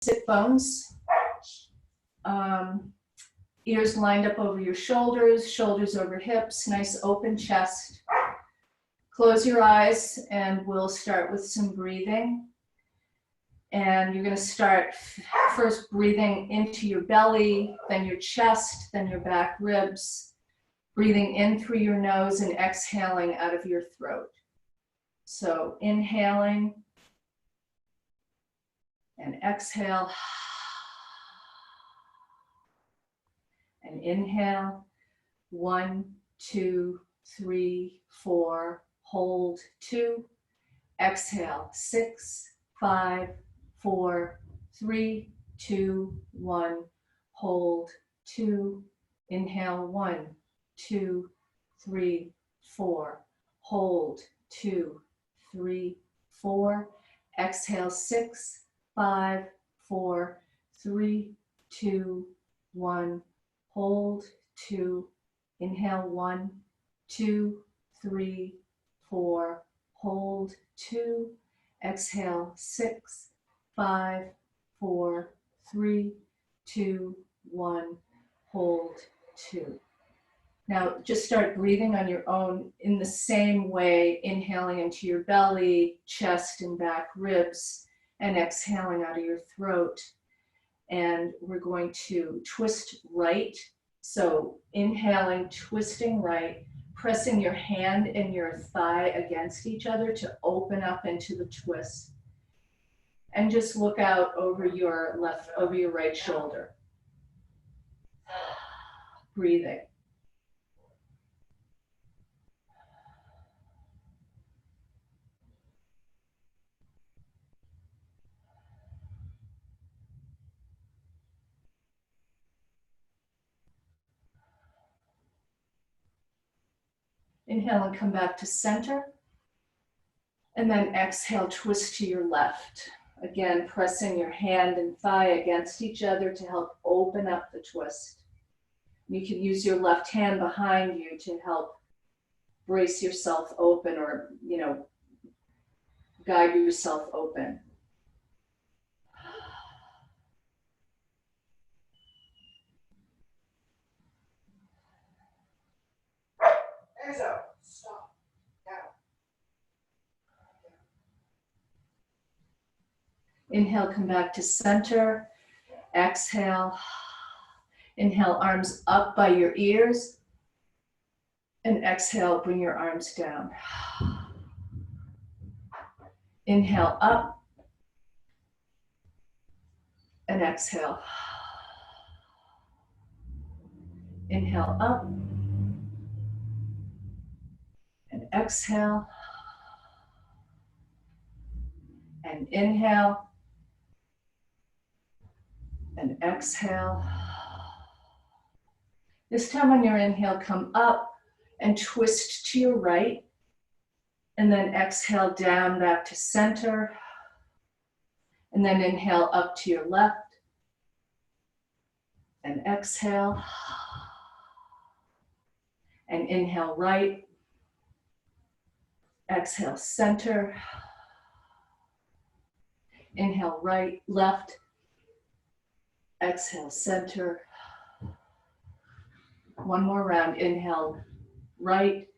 sit bones. Ears lined up over your shoulders, shoulders over hips, nice open chest. Close your eyes and we'll start with some breathing. And you're going to start first breathing into your belly, then your chest, then your back ribs. Breathing in through your nose and exhaling out of your throat. So inhaling and exhale. And inhale, 1, 2, 3, 4, hold 2. Exhale, 6, 5, 4, 3, 2, 1, hold 2. Inhale, 1, 2, 3, 4, hold 2, 3, 4. Exhale, 6, 5, 4, 3, 2, 1. Hold 2, inhale 1, 2, 3, 4, hold 2, exhale 6, 5, 4, 3, 2, 1, hold 2. Now just start breathing on your own in the same way, inhaling into your belly, chest and back ribs, and exhaling out of your throat. And we're going to twist right. So inhaling, twisting right, pressing your hand and your thigh against each other to open up into the twist. And just look out over your right shoulder. Breathing. Inhale and come back to center. And then exhale, twist to your left. Again, pressing your hand and thigh against each other to help open up the twist. You can use your left hand behind you to help brace yourself open or, guide yourself open. Stop. Down. Inhale, come back to center. Exhale. Inhale, arms up by your ears. And exhale, bring your arms down. Inhale up. And exhale. Inhale up. And exhale. And inhale. And exhale. This time on your inhale, come up and twist to your right. And then exhale down back to center. And then inhale up to your left. And exhale. And inhale right. Exhale center. Inhale right, left. Exhale center. One more round. Inhale right.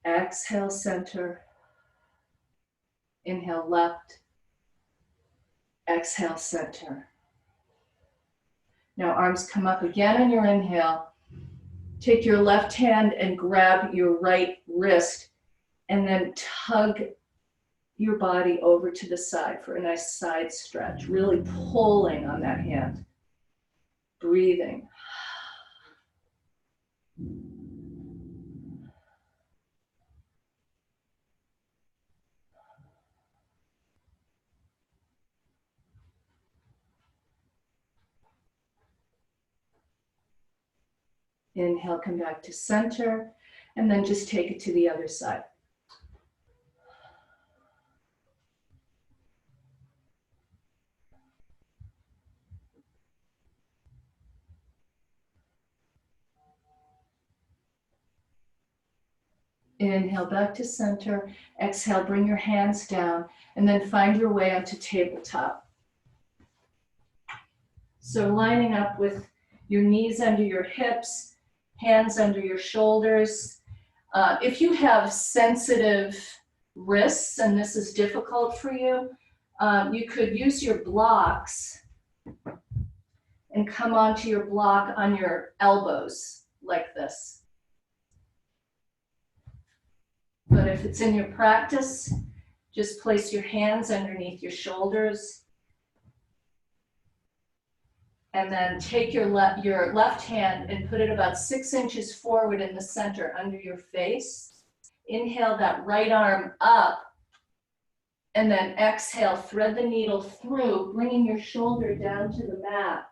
Exhale center. Inhale left. Exhale center. Now arms come up again on your inhale. Take your left hand and grab your right wrist and then tug your body over to the side for a nice side stretch, really pulling on that hand. Breathing. Inhale, come back to center, and then just take it to the other side. Inhale back to center. Exhale, bring your hands down, and then find your way onto tabletop. So lining up with your knees under your hips, hands under your shoulders. If you have sensitive wrists and this is difficult for you, you could use your blocks and come onto your block on your elbows like this. But if it's in your practice, just place your hands underneath your shoulders and then take your left hand and put it about 6 inches forward in the center under your face. Inhale that right arm up and then exhale, thread the needle through, bringing your shoulder down to the mat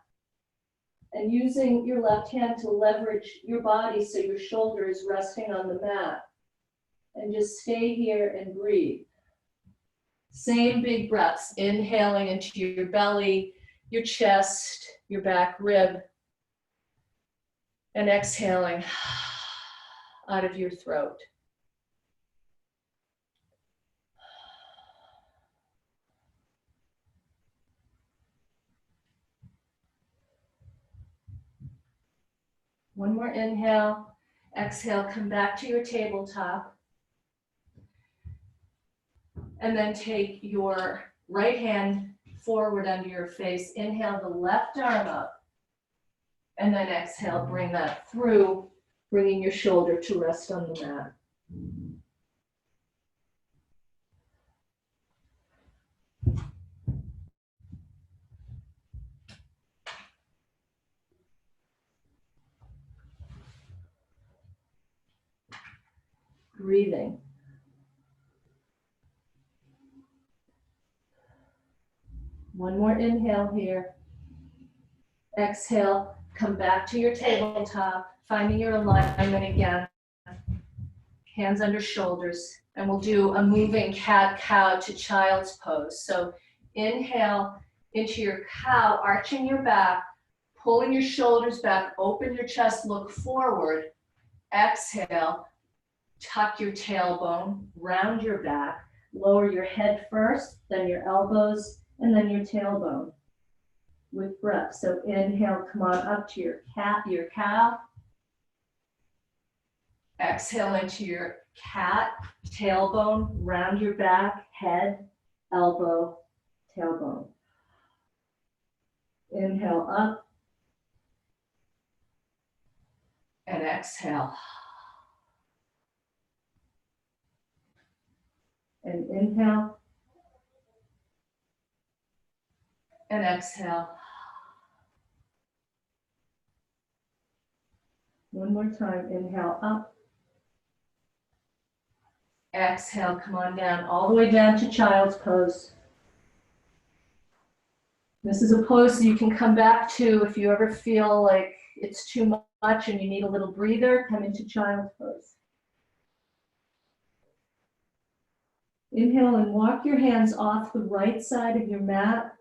and using your left hand to leverage your body so your shoulder is resting on the mat. And just stay here and breathe. Same big breaths, inhaling into your belly, your chest, your back rib, and exhaling out of your throat. One more inhale, exhale, come back to your tabletop. And then take your right hand forward under your face. Inhale the left arm up. And then exhale, bring that through, bringing your shoulder to rest on the mat. Breathing. One more inhale here. Exhale, come back to your tabletop, finding your alignment again. Hands under shoulders, and we'll do a moving cat-cow to child's pose. So inhale into your cow, arching your back, pulling your shoulders back, open your chest, look forward. Exhale, tuck your tailbone, round your back, lower your head first, then your elbows, and then your tailbone with breath. So inhale, come on up to your cow. Exhale into your cat, tailbone, round your back, head, elbow, tailbone. Inhale up. And exhale. And inhale. And exhale. One more time, inhale up. Exhale, come on down, all the way down to child's pose. This is a pose you can come back to if you ever feel like it's too much and you need a little breather, come into child's pose. Inhale and walk your hands off the right side of your mat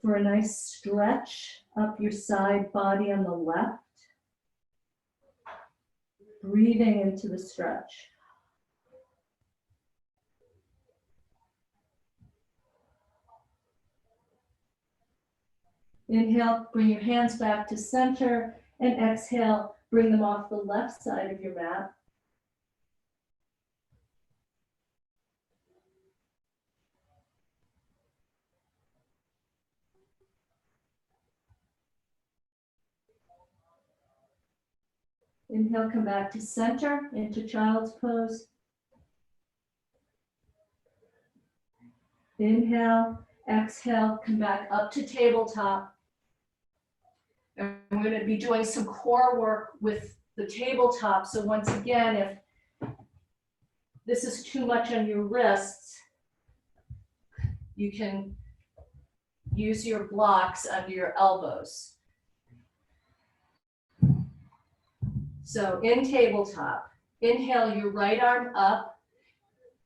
for a nice stretch up your side body on the left. Breathing into the stretch. Inhale, bring your hands back to center, and exhale, bring them off the left side of your mat. Inhale, come back to center, into child's pose. Inhale, exhale, come back up to tabletop. And we're going to be doing some core work with the tabletop. So once again, if this is too much on your wrists, you can use your blocks under your elbows. So in tabletop, inhale your right arm up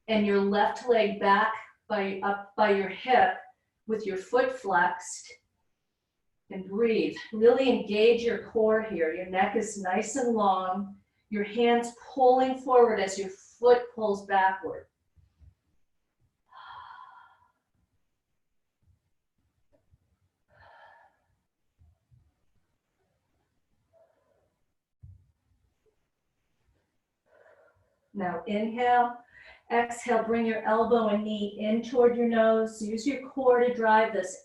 and your left leg back up by your hip with your foot flexed. And breathe. Really engage your core here. Your neck is nice and long. Your hands pulling forward as your foot pulls backward. Now inhale, exhale, bring your elbow and knee in toward your nose. Use your core to drive this.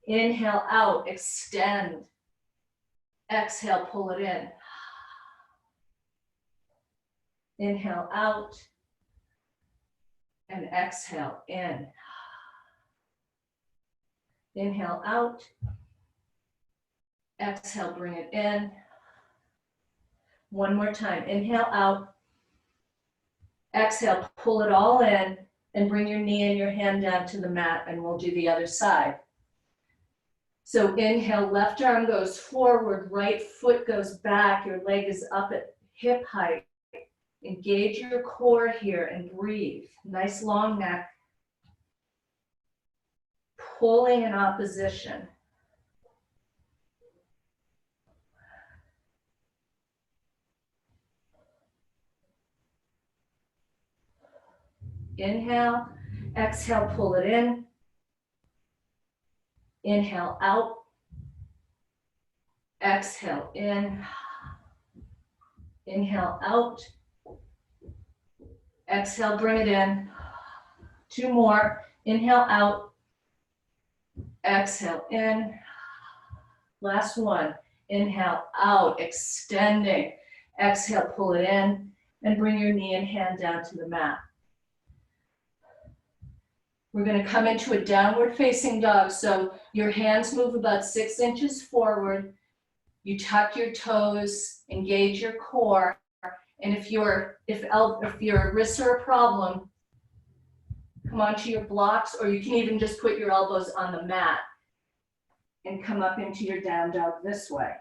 Inhale out, extend. Exhale, pull it in. Inhale out and exhale in. Inhale out. Exhale, bring it in. One more time. Inhale out. Exhale, pull it all in and bring your knee and your hand down to the mat, and we'll do the other side. So inhale, left arm goes forward, right foot goes back, your leg is up at hip height. Engage your core here and breathe. Nice long neck. Pulling in opposition. Inhale, exhale, pull it in. Inhale out. Exhale in. Inhale out. Exhale, bring it in. Two more. Inhale out. Exhale in. Last one. Inhale out, extending. Exhale, pull it in, and bring your knee and hand down to the mat. We're going to come into a downward facing dog. So your hands move about 6 inches forward. You tuck your toes, engage your core. And if your wrists are a problem, come onto your blocks, or you can even just put your elbows on the mat and come up into your down dog this way.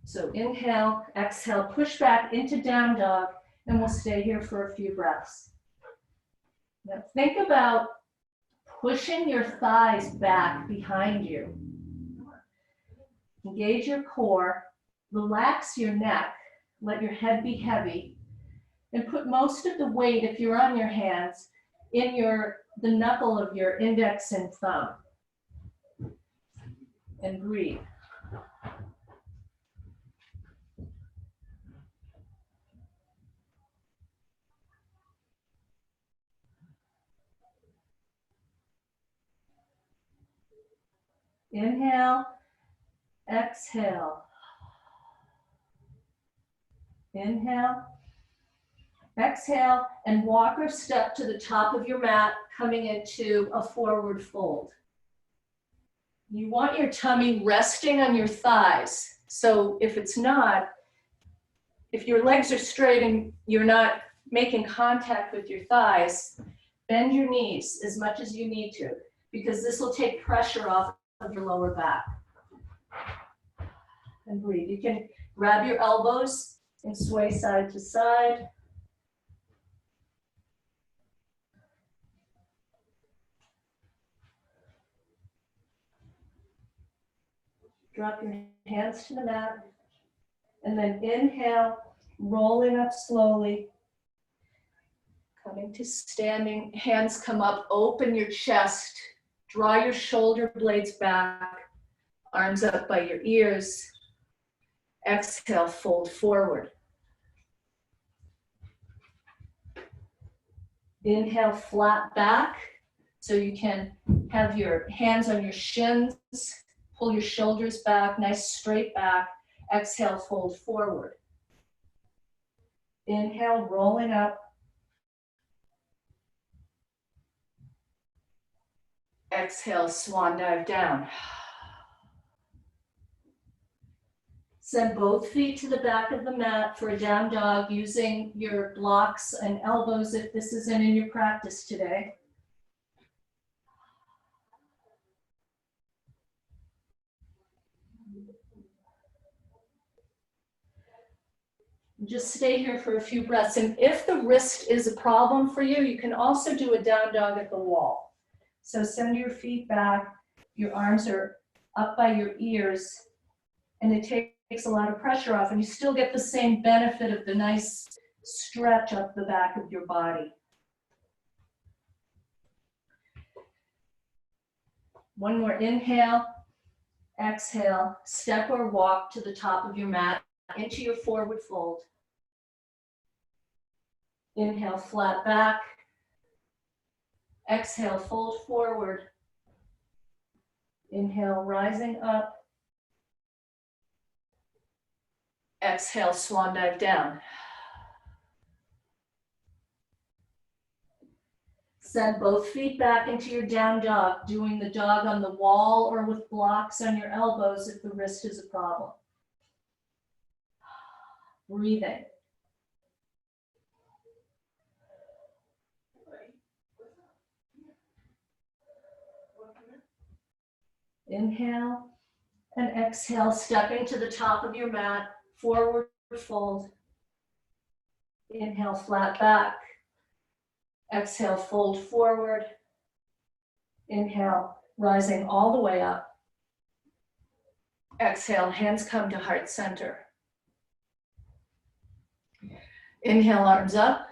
So inhale, exhale, push back into down dog, and we'll stay here for a few breaths. Now think about pushing your thighs back behind you. Engage your core, relax your neck, let your head be heavy, and put most of the weight, if you're on your hands, in the knuckle of your index and thumb. And breathe. Inhale, exhale. Inhale, exhale, and walk or step to the top of your mat, coming into a forward fold. You want your tummy resting on your thighs. So if it's not, if your legs are straight and you're not making contact with your thighs, bend your knees as much as you need to, because this will take pressure off of your lower back. And breathe. You can grab your elbows and sway side to side. Drop your hands to the mat. And then inhale, rolling up slowly. Coming to standing, hands come up, open your chest, draw your shoulder blades back, arms up by your ears. Exhale, fold forward. Inhale, flat back, so you can have your hands on your shins, pull your shoulders back, nice straight back. Exhale, fold forward. Inhale, rolling up. Exhale, swan dive down. Send both feet to the back of the mat for a down dog, using your blocks and elbows if this isn't in your practice today. Just stay here for a few breaths. And if the wrist is a problem for you, you can also do a down dog at the wall. So send your feet back, your arms are up by your ears, and it takes a lot of pressure off, and you still get the same benefit of the nice stretch up the back of your body. One more inhale, Exhale, step or walk to the top of your mat into your forward fold. Inhale, flat back. Exhale, fold forward. Inhale, rising up. Exhale, swan dive down. Send both feet back into your down dog, doing the dog on the wall or with blocks on your elbows if the wrist is a problem. Breathing. Inhale and exhale, stepping to the top of your mat, forward fold. Inhale, flat back. Exhale, fold forward. Inhale, rising all the way up. Exhale, hands come to heart center. Inhale, arms up.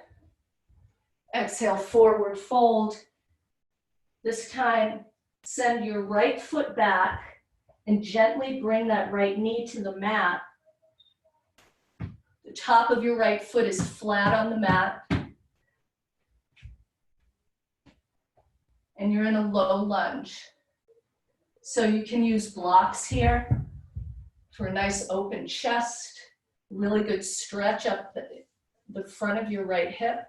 Exhale, forward fold. This time, send your right foot back and gently bring that right knee to the mat. The top of your right foot is flat on the mat. And you're in a low lunge. So you can use blocks here for a nice open chest, really good stretch up the front of your right hip.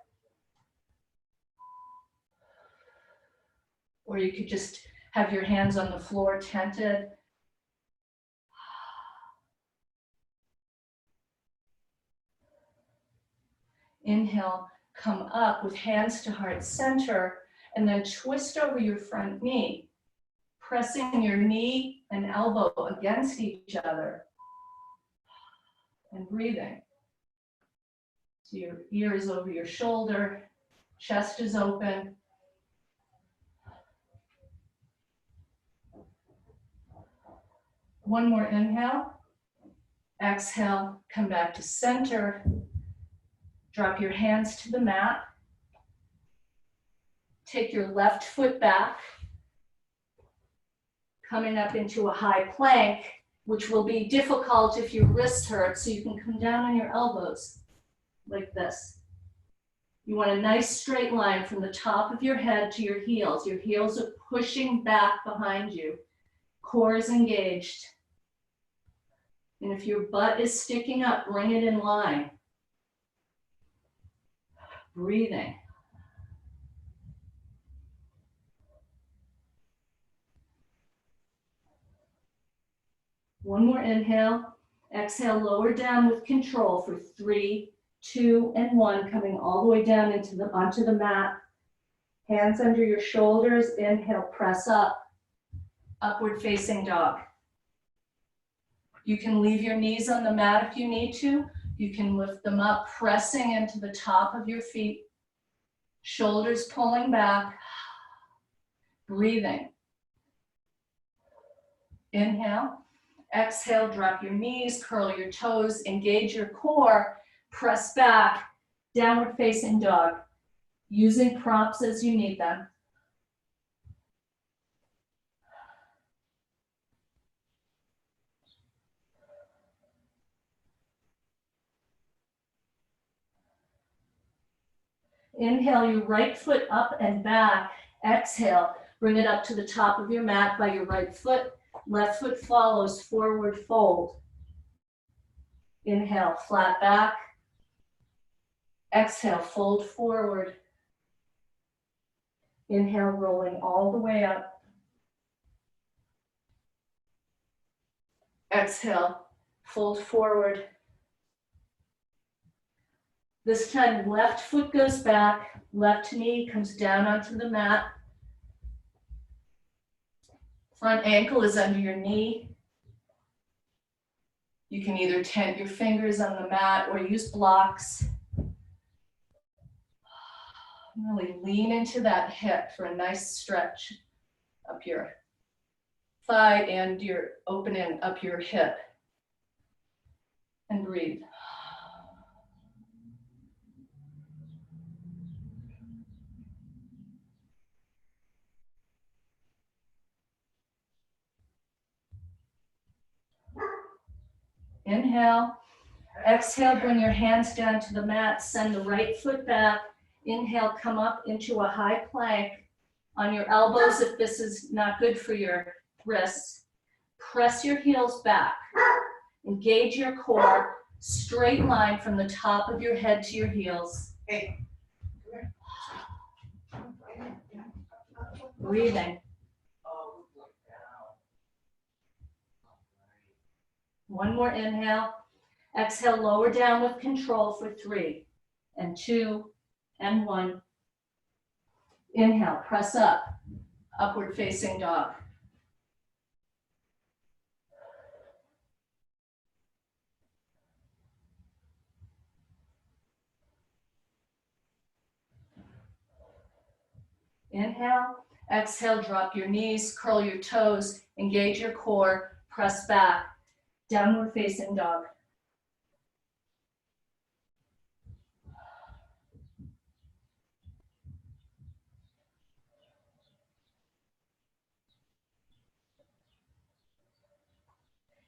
Or you could just have your hands on the floor tented. Inhale, come up with hands to heart center, and then twist over your front knee, pressing your knee and elbow against each other, and breathing. So your ear is over your shoulder, chest is open. One more inhale. Exhale, come back to center. Drop your hands to the mat. Take your left foot back, coming up into a high plank, which will be difficult if your wrist hurts, so you can come down on your elbows like this. You want a nice straight line from the top of your head to your heels. Your heels are pushing back behind you. Core is engaged. And if your butt is sticking up, bring it in line. Breathing. One more inhale. Exhale, lower down with control for 3, 2, and 1, coming all the way down onto the mat. Hands under your shoulders. Inhale, press up. Upward facing dog. You can leave your knees on the mat if you need to. You can lift them up, pressing into the top of your feet. Shoulders pulling back. Breathing. Inhale. Exhale, drop your knees, curl your toes, engage your core, press back, downward facing dog, using props as you need them. Inhale your right foot up and back. Exhale, bring it up to the top of your mat by your right foot. Left foot follows, forward fold. Inhale, flat back. Exhale, fold forward. Inhale, rolling all the way up. Exhale, fold forward. This time, left foot goes back, left knee comes down onto the mat. Front ankle is under your knee. You can either tent your fingers on the mat or use blocks. Really lean into that hip for a nice stretch up your thigh and your opening up your hip. And breathe. Inhale. Exhale, bring your hands down to the mat. Send the right foot back. Inhale, come up into a high plank on your elbows if this is not good for your wrists. Press your heels back. Engage your core. Straight line from the top of your head to your heels. Hey. Breathing. One more inhale. Exhale, lower down with control for 3 and 2 and 1. Inhale, press up, upward facing dog. Inhale, exhale, drop your knees, curl your toes, engage your core, press back, downward facing dog.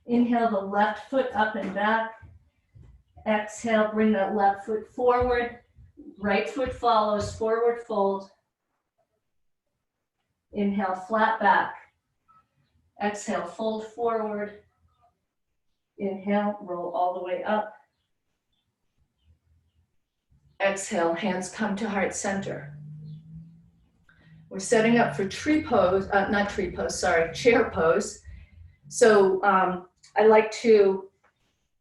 Inhale the left foot up and back. Exhale, bring that left foot forward. Right foot follows, forward fold. Inhale, flat back. Exhale, fold forward. Inhale, roll all the way up. Exhale, hands come to heart center. We're setting up for tree pose, not tree pose, sorry, chair pose. So I like to,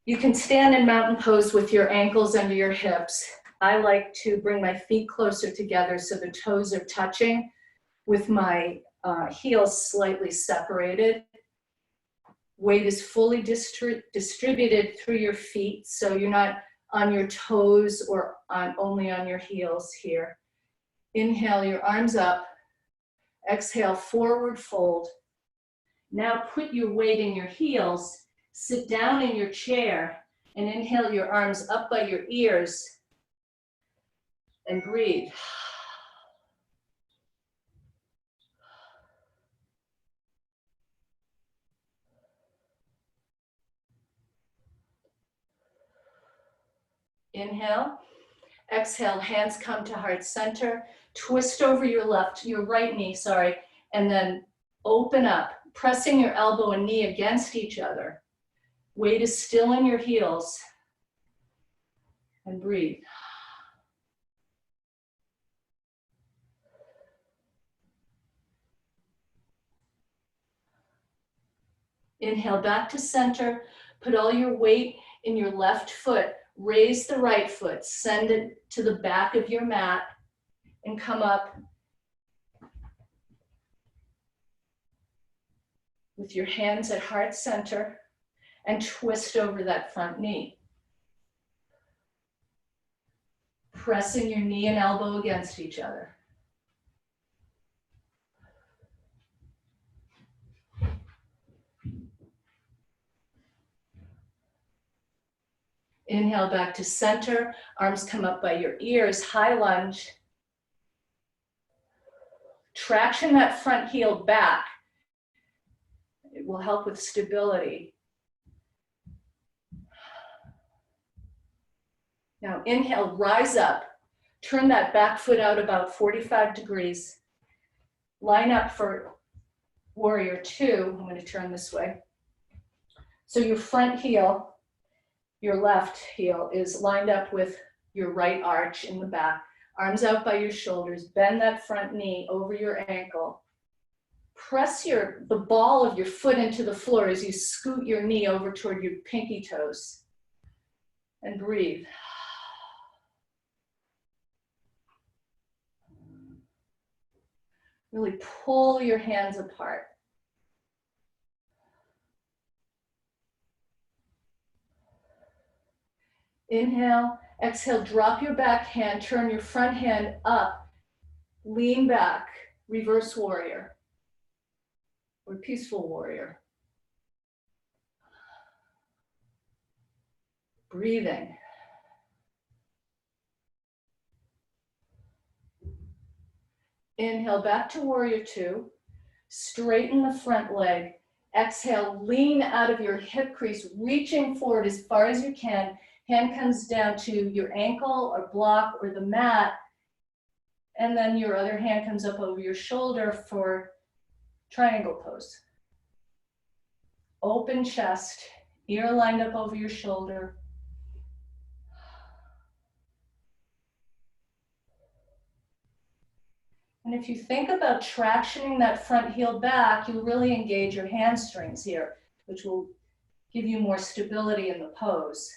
you can stand in mountain pose with your ankles under your hips. I like to bring my feet closer together so the toes are touching with my heels slightly separated. Weight is fully distributed through your feet, so you're not on your toes or only on your heels here. Inhale, your arms up. Exhale, forward fold. Now put your weight in your heels, sit down in your chair, and inhale your arms up by your ears and breathe. Inhale, exhale, hands come to heart center, twist over your right knee, and then open up, pressing your elbow and knee against each other. Weight is still in your heels, and breathe. Inhale back to center, put all your weight in your left foot, raise the right foot, send it to the back of your mat, and come up with your hands at heart center and twist over that front knee. Pressing your knee and elbow against each other. Inhale back to center, arms come up by your ears, high lunge. Traction that front heel back. It will help with stability. Now inhale, rise up. Turn that back foot out about 45 degrees. Line up for warrior 2. I'm going to turn this way. So your front heel, your left heel is lined up with your right arch in the back. Arms out by your shoulders. Bend that front knee over your ankle. Press the ball of your foot into the floor as you scoot your knee over toward your pinky toes. And breathe. Really pull your hands apart. Inhale, exhale, drop your back hand, turn your front hand up, lean back, reverse warrior, or peaceful warrior. Breathing. Inhale back to warrior 2, straighten the front leg, Exhale, lean out of your hip crease, reaching forward as far as you can. Hand comes down to your ankle or block or the mat. And then your other hand comes up over your shoulder for triangle pose. Open chest, ear lined up over your shoulder. And if you think about tractioning that front heel back, you'll really engage your hamstrings here, which will give you more stability in the pose.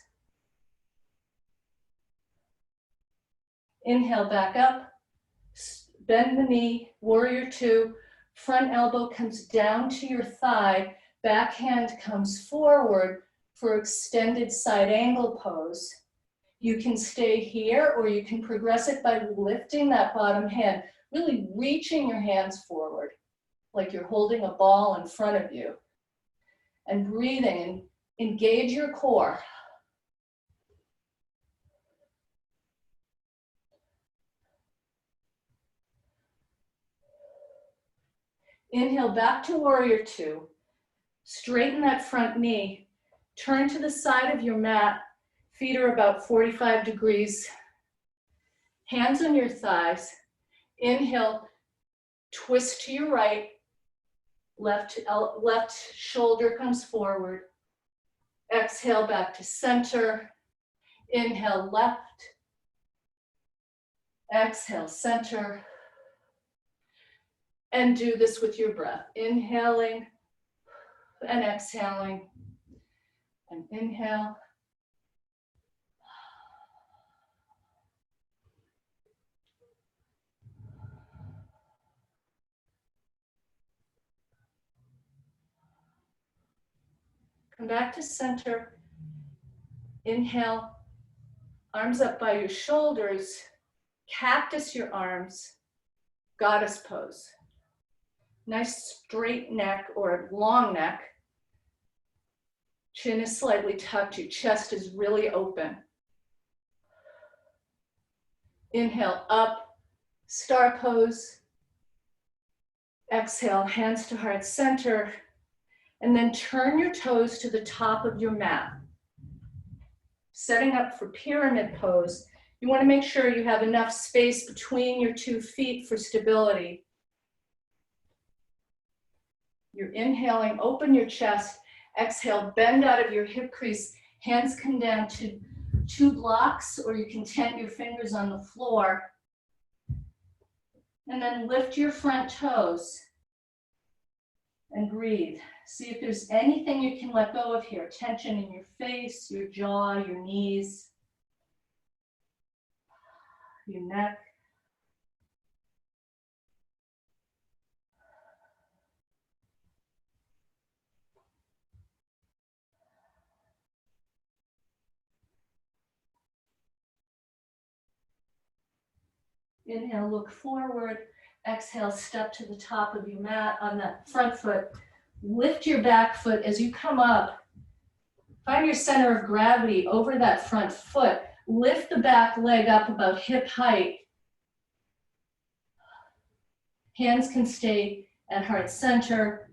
Inhale, back up, bend the knee, warrior two, front elbow comes down to your thigh, back hand comes forward for extended side angle pose. You can stay here or you can progress it by lifting that bottom hand, really reaching your hands forward like you're holding a ball in front of you. And breathing and engage your core. Inhale, back to warrior two. Straighten that front knee. Turn to the side of your mat. Feet are about 45 degrees. Hands on your thighs. Inhale, twist to your right. Left shoulder comes forward. Exhale, back to center. Inhale, left. Exhale, center. And do this with your breath. Inhaling and exhaling. And inhale. Come back to center. Inhale, arms up by your shoulders. Cactus your arms. Goddess pose. Nice straight neck or long neck. Chin is slightly tucked, your chest is really open. Inhale, up, star pose. Exhale, hands to heart center. And then turn your toes to the top of your mat. Setting up for pyramid pose, you want to make sure you have enough space between your 2 feet for stability. You're inhaling, open your chest. Exhale, bend out of your hip crease. Hands come down to 2 blocks, or you can tent your fingers on the floor. And then lift your front toes and breathe. See if there's anything you can let go of here. Tension in your face, your jaw, your knees, your neck. Inhale, look forward. Exhale, step to the top of your mat on that front foot. Lift your back foot as you come up. Find your center of gravity over that front foot. Lift the back leg up about hip height. Hands can stay at heart center.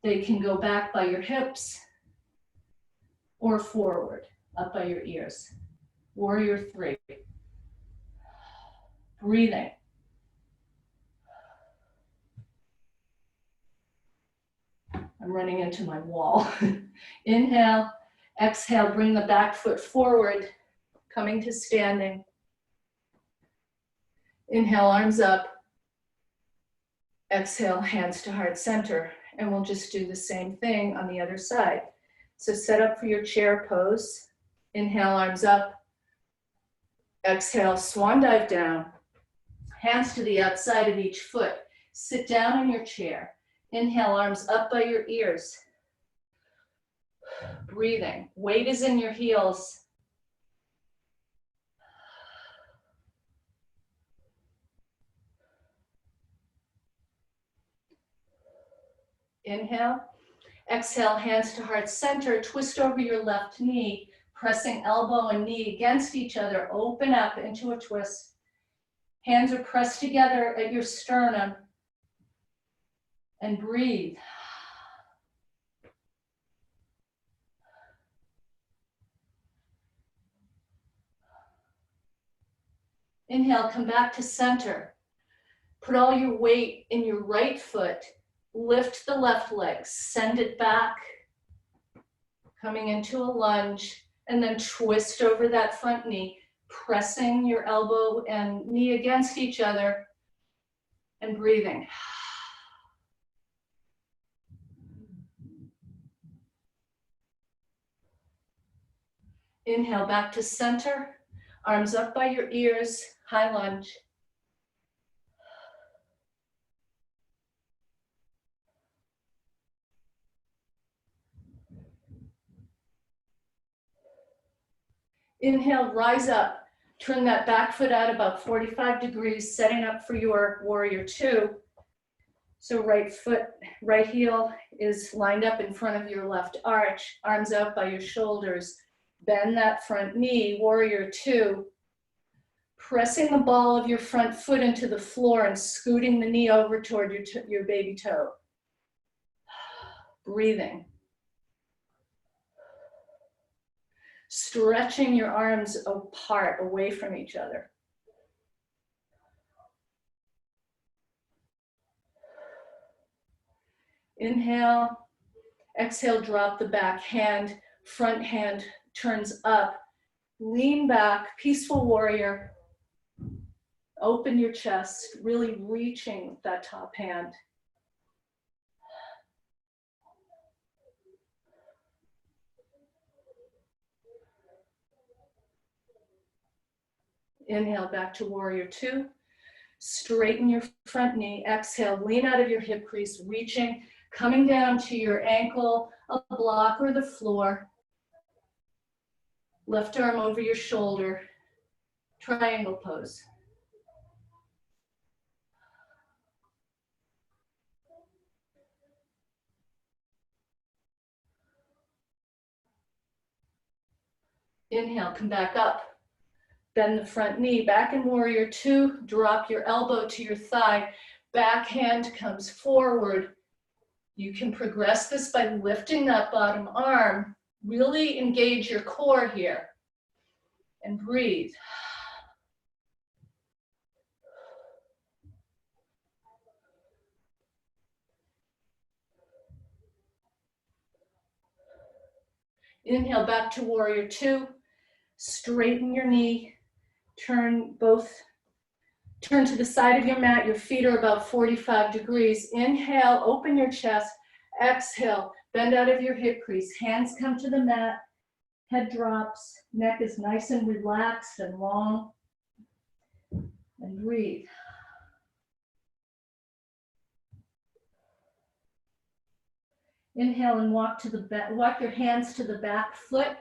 They can go back by your hips or forward, up by your ears. Warrior three. Breathing. I'm running into my wall. Inhale, exhale, bring the back foot forward, coming to standing. Inhale, arms up. Exhale, hands to heart center. And we'll just do the same thing on the other side. So set up for your chair pose. Inhale, arms up. Exhale, swan dive down. Hands to the outside of each foot. Sit down in your chair. Inhale, arms up by your ears. Breathing. Weight is in your heels. Inhale. Exhale, hands to heart center. Twist over your left knee, pressing elbow and knee against each other. Open up into a twist. Hands are pressed together at your sternum. And breathe. Inhale, come back to center. Put all your weight in your right foot. Lift the left leg, send it back, coming into a lunge, and then twist over that front knee, pressing your elbow and knee against each other and breathing. Inhale, back to center, arms up by your ears, high lunge. Inhale, rise up. Turn that back foot out about 45 degrees, setting up for your warrior two. So right foot, right heel is lined up in front of your left arch, arms out by your shoulders. Bend that front knee, warrior two. Pressing the ball of your front foot into the floor and scooting the knee over toward your baby toe. Breathing. Stretching your arms apart, away from each other. Inhale, exhale, drop the back hand, front hand turns up. Lean back, peaceful warrior. Open your chest, really reaching with that top hand. Inhale, back to warrior two. Straighten your front knee. Exhale, lean out of your hip crease, reaching, coming down to your ankle, a block or the floor. Left arm over your shoulder. Triangle pose. Inhale, come back up. Bend the front knee, back in warrior two, drop your elbow to your thigh, back hand comes forward. You can progress this by lifting that bottom arm, really engage your core here, and breathe. Inhale, back to warrior two, straighten your knee, turn to the side of your mat. Your feet are about 45 degrees. Inhale, open your chest. Exhale, bend out of your hip crease. Hands come to the mat. Head drops. Neck is nice and relaxed and long. And breathe. Inhale and walk your hands to the back foot.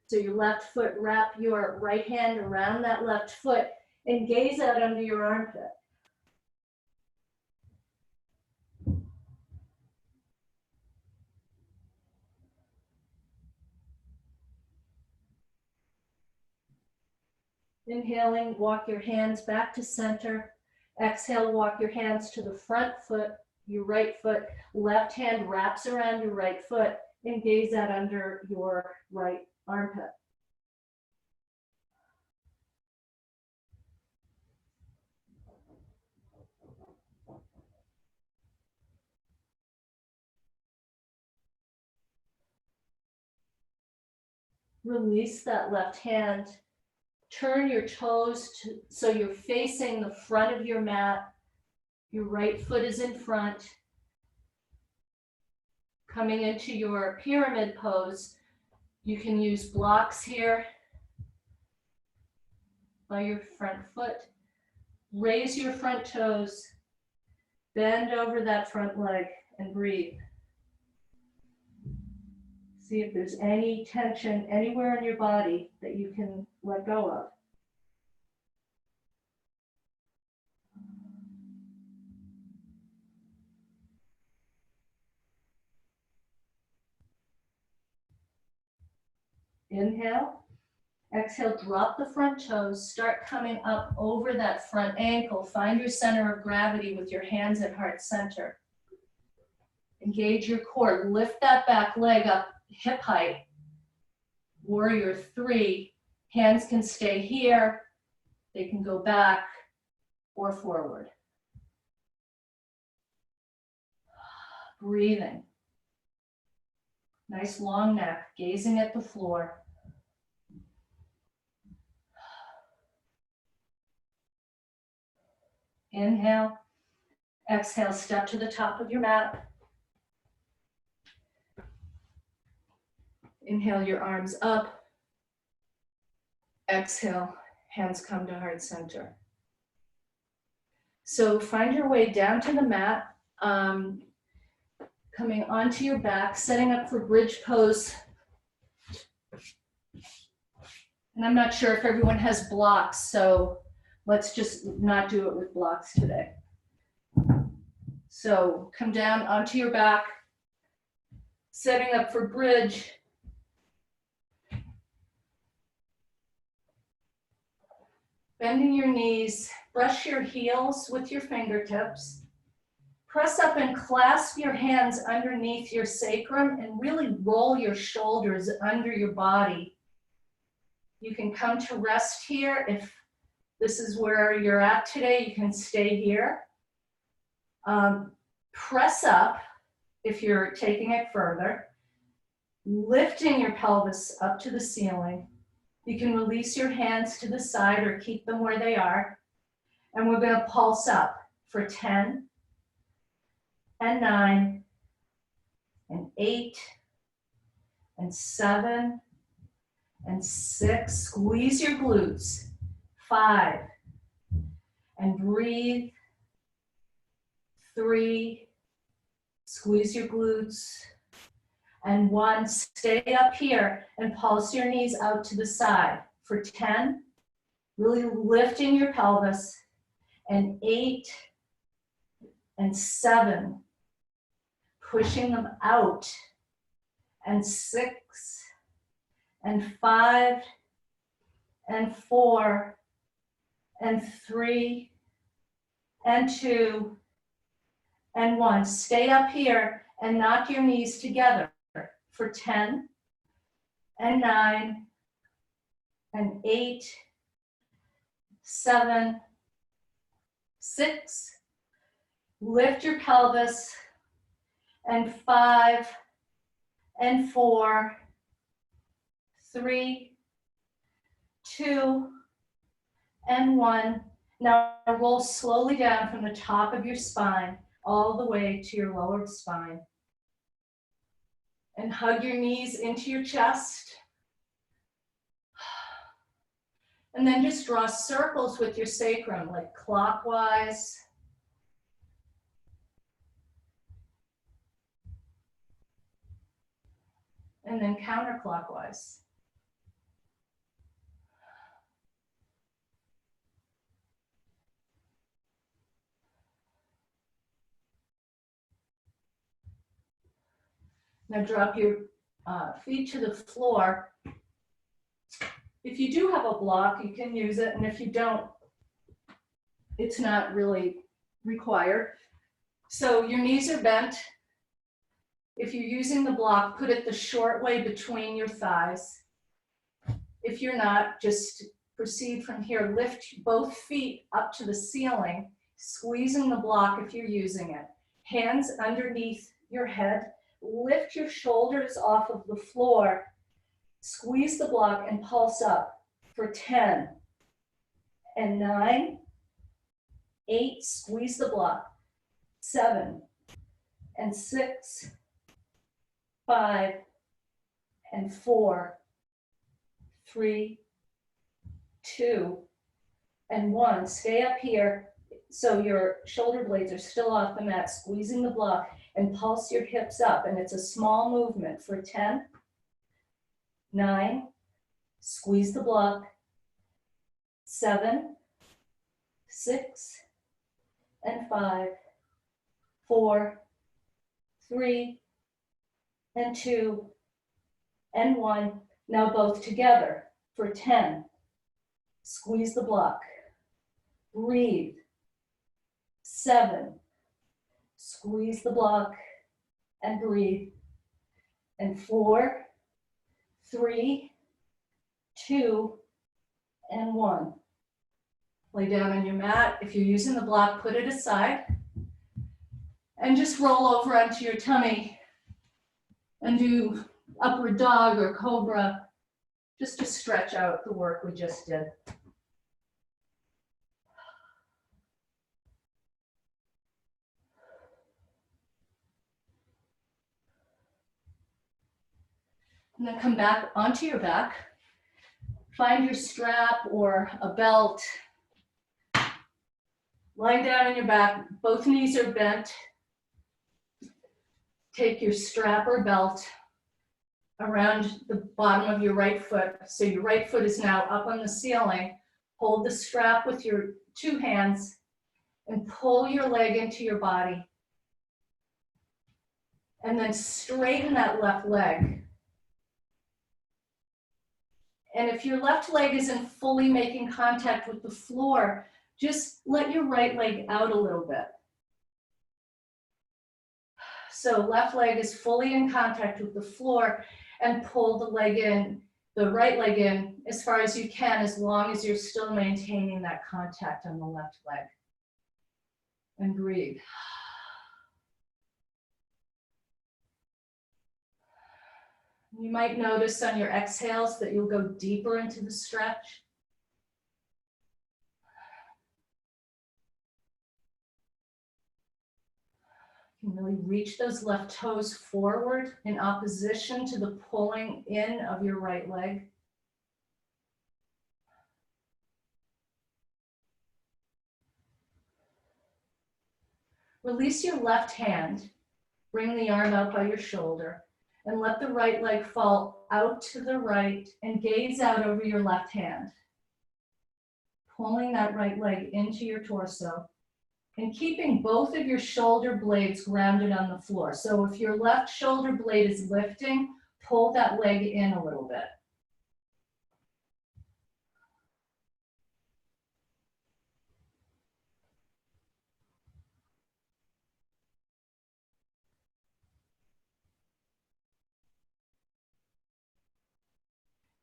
So your left foot, wrap your right hand around that left foot and gaze out under your armpit. Inhaling, walk your hands back to center. Exhale, walk your hands to the front foot, your right foot. Left hand wraps around your right foot and gaze out under your right armpit. Release that left hand. Turn your toes so you're facing the front of your mat. Your right foot is in front. Coming into your pyramid pose, you can use blocks here by your front foot. Raise your front toes. Bend over that front leg and breathe. See if there's any tension anywhere in your body that you can let go of. Inhale. Exhale, drop the front toes. Start coming up over that front ankle. Find your center of gravity with your hands at heart center. Engage your core. Lift that back leg up hip height. Warrior three. Hands can stay here. They can go back or forward. Breathing. Nice long neck, gazing at the floor. Inhale. Exhale, step to the top of your mat. Inhale your arms up. Exhale, hands come to heart center. So find your way down to the mat, coming onto your back, setting up for bridge pose. And I'm not sure if everyone has blocks, so let's just not do it with blocks today. So come down onto your back, setting up for bridge. Bending your knees, brush your heels with your fingertips. Press up and clasp your hands underneath your sacrum and really roll your shoulders under your body. You can come to rest here. If this is where you're at today, you can stay here. Press up if you're taking it further, lifting your pelvis up to the ceiling. You can release your hands to the side or keep them where they are. And we're going to pulse up for 10 and 9 and 8 and 7 and 6. Squeeze your glutes. 5 and breathe. 3, squeeze your glutes. And 1, stay up here and pulse your knees out to the side for 10, really lifting your pelvis, and 8 and 7, pushing them out, and 6 and 5 and 4 and 3 and 2 and 1. Stay up here and knock your knees together for 10 and 9 and 8, 7, 6. Lift your pelvis, and 5 and 4, 3, 2 and 1. Now roll slowly down from the top of your spine all the way to your lower spine. And hug your knees into your chest. And then just draw circles with your sacrum, like clockwise. And then counterclockwise. Now drop your feet to the floor. If you do have a block, you can use it, and if you don't, it's not really required. So your knees are bent. If you're using the block, put it the short way between your thighs. If you're not, just proceed from here. Lift both feet up to the ceiling, squeezing the block if you're using it. Hands underneath your head. Lift your shoulders off of the floor. Squeeze the block and pulse up for 10 and 9, 8, squeeze the block, 7 and 6, 5 and 4, 3, 2 and 1. Stay up here so your shoulder blades are still off the mat, squeezing the block, and pulse your hips up. And it's a small movement for 10, 9, squeeze the block, 7, 6 and 5, 4, 3 and 2 and 1. Now both together for 10. Squeeze the block. Breathe. 7. Squeeze the block and breathe. And 4, 3, 2 and 1. Lay down on your mat. If you're using the block, put it aside. And just roll over onto your tummy and do upward dog or cobra, just to stretch out the work we just did. And then come back onto your back. Find your strap or a belt. Lying down on your back, both knees are bent. Take your strap or belt around the bottom of your right foot. So your right foot is now up on the ceiling. Hold the strap with your two hands and pull your leg into your body. And then straighten that left leg. And if your left leg isn't fully making contact with the floor, just let your right leg out a little bit. So left leg is fully in contact with the floor, and pull the leg in, the right leg in as far as you can, as long as you're still maintaining that contact on the left leg. And breathe. You might notice on your exhales that you'll go deeper into the stretch. You can really reach those left toes forward in opposition to the pulling in of your right leg. Release your left hand. Bring the arm out by your shoulder and let the right leg fall out to the right and gaze out over your left hand. Pulling that right leg into your torso and keeping both of your shoulder blades grounded on the floor. So if your left shoulder blade is lifting, pull that leg in a little bit.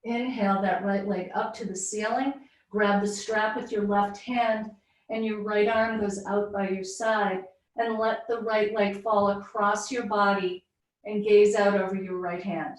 Inhale that right leg up to the ceiling. Grab the strap with your left hand and your right arm goes out by your side, and let the right leg fall across your body and gaze out over your right hand.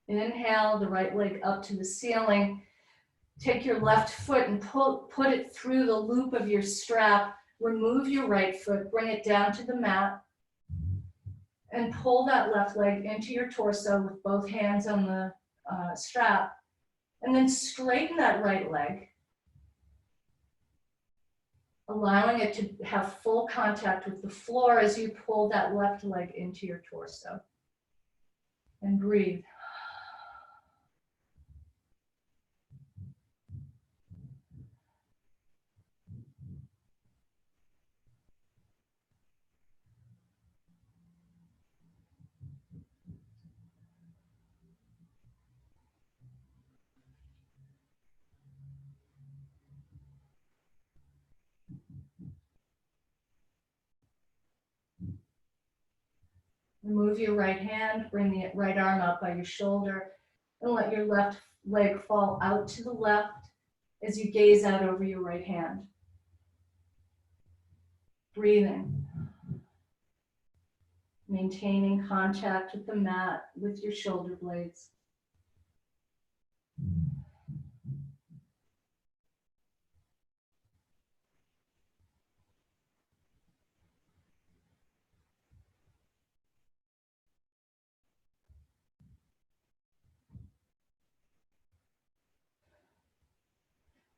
Inhale the right leg up to the ceiling. Take your left foot and put it through the loop of your strap. Remove your right foot, bring it down to the mat, and pull that left leg into your torso with both hands on the strap. And then straighten that right leg, allowing it to have full contact with the floor as you pull that left leg into your torso. And breathe. Remove your right hand, bring the right arm out by your shoulder, and let your left leg fall out to the left as you gaze out over your right hand. Breathing. Maintaining contact with the mat with your shoulder blades.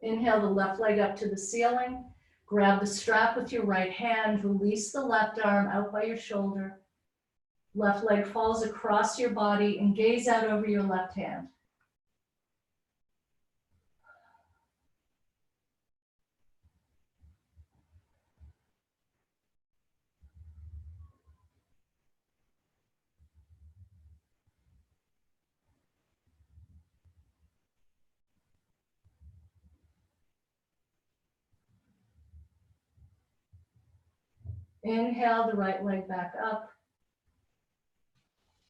Inhale the left leg up to the ceiling. Grab the strap with your right hand. Release the left arm out by your shoulder. Left leg falls across your body and gaze out over your left hand. Inhale the right leg back up.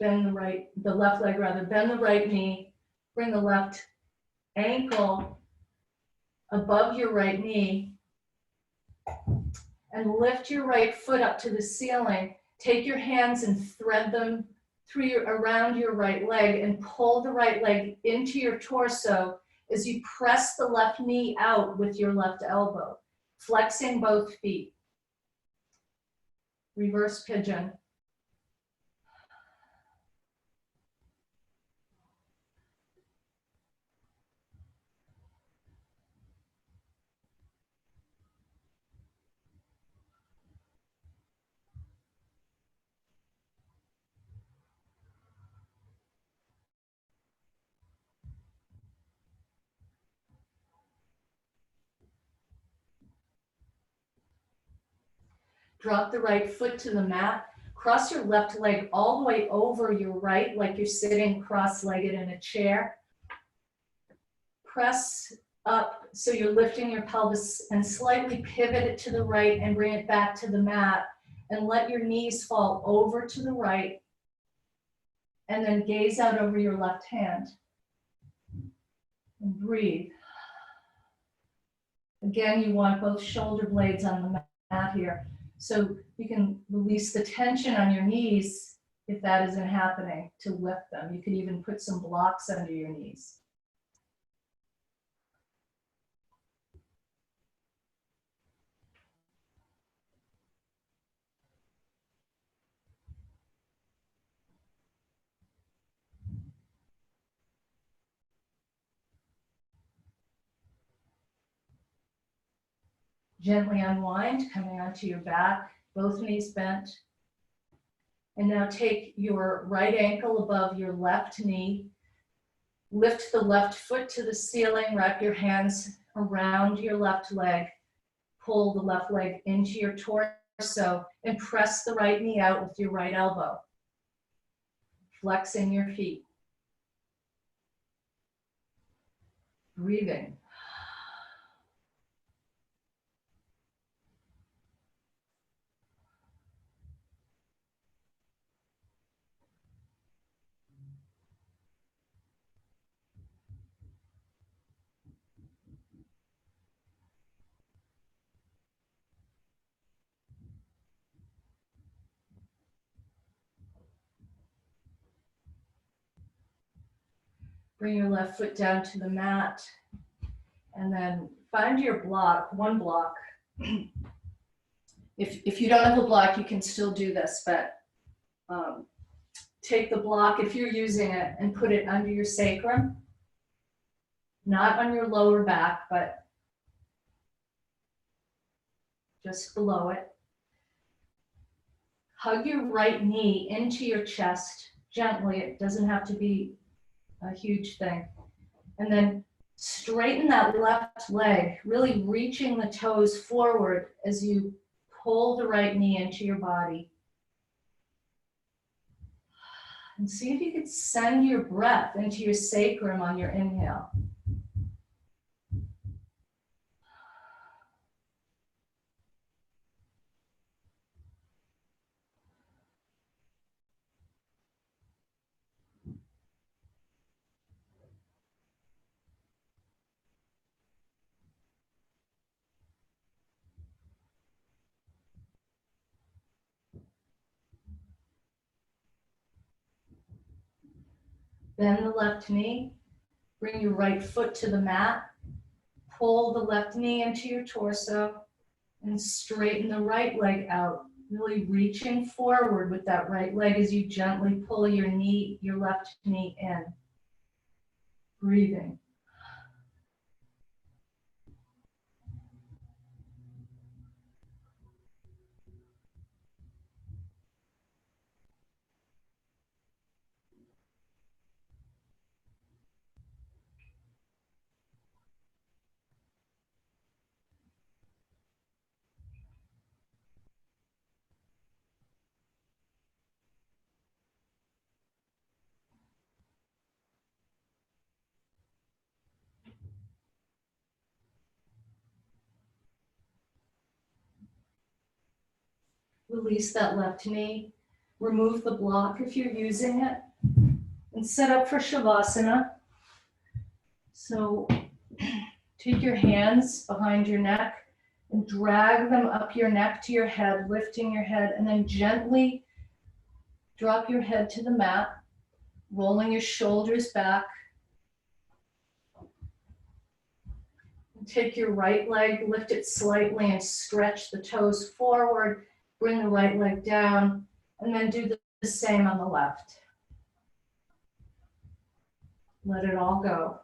Bend the left leg rather, bend the right knee. Bring the left ankle above your right knee and lift your right foot up to the ceiling. Take your hands and thread them around your right leg and pull the right leg into your torso as you press the left knee out with your left elbow, flexing both feet. Reverse pigeon. Drop the right foot to the mat. Cross your left leg all the way over your right, like you're sitting cross-legged in a chair. Press up so you're lifting your pelvis and slightly pivot it to the right and bring it back to the mat. And let your knees fall over to the right. And then gaze out over your left hand. And breathe. Again, you want both shoulder blades on the mat here. So you can release the tension on your knees if that isn't happening to lift them. You can even put some blocks under your knees. Gently unwind, coming onto your back, both knees bent. And now take your right ankle above your left knee. Lift the left foot to the ceiling, wrap your hands around your left leg. Pull the left leg into your torso and press the right knee out with your right elbow. Flexing your feet. Breathing. Bring your left foot down to the mat and then find your block, one block. If you don't have a block, you can still do this, but take the block, if you're using it, and put it under your sacrum, not on your lower back, but just below it. Hug your right knee into your chest gently. It doesn't have to be a huge thing. And then straighten that left leg, really reaching the toes forward as you pull the right knee into your body. And see if you could send your breath into your sacrum on your inhale. Bend the left knee, bring your right foot to the mat, pull the left knee into your torso, and straighten the right leg out, really reaching forward with that right leg as you gently pull your left knee in. Breathing. Release that left knee. Remove the block if you're using it. And set up for Shavasana. So take your hands behind your neck and drag them up your neck to your head, lifting your head, and then gently drop your head to the mat, rolling your shoulders back. Take your right leg, lift it slightly and stretch the toes forward, bring the right leg down, and then do the same on the left. Let it all go.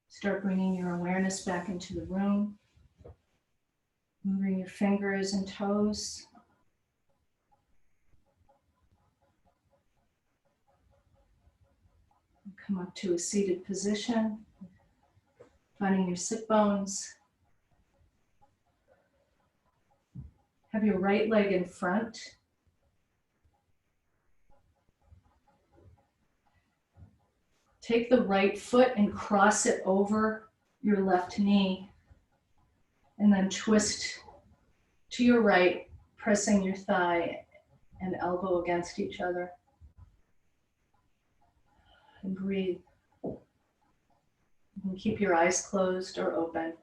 Start bringing your awareness back into the room, moving your fingers and toes. Come up to a seated position, finding your sit bones. Have your right leg in front. Take the right foot and cross it over your left knee, and then twist to your right, pressing your thigh and elbow against each other. And breathe. You can keep your eyes closed or open.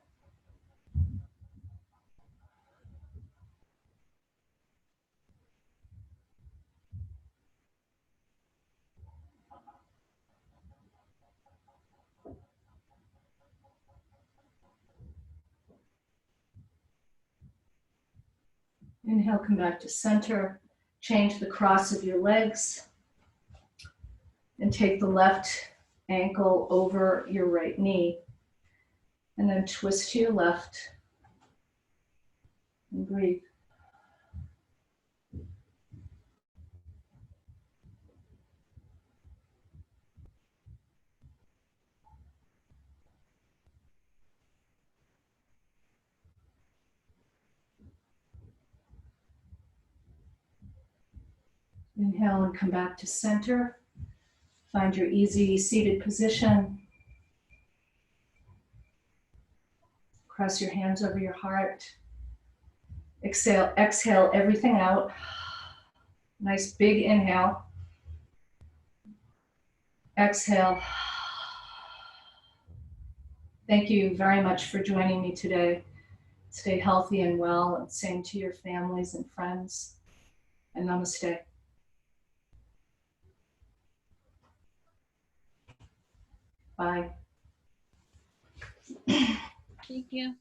Inhale, come back to center. Change the cross of your legs. And take the left ankle over your right knee. And then twist to your left and breathe. Inhale and come back to center. Find your easy seated position. Cross your hands over your heart. Exhale everything out. Nice big inhale. Exhale. Thank you very much for joining me today. Stay healthy and well, and same to your families and friends. And namaste. Bye. Thank you.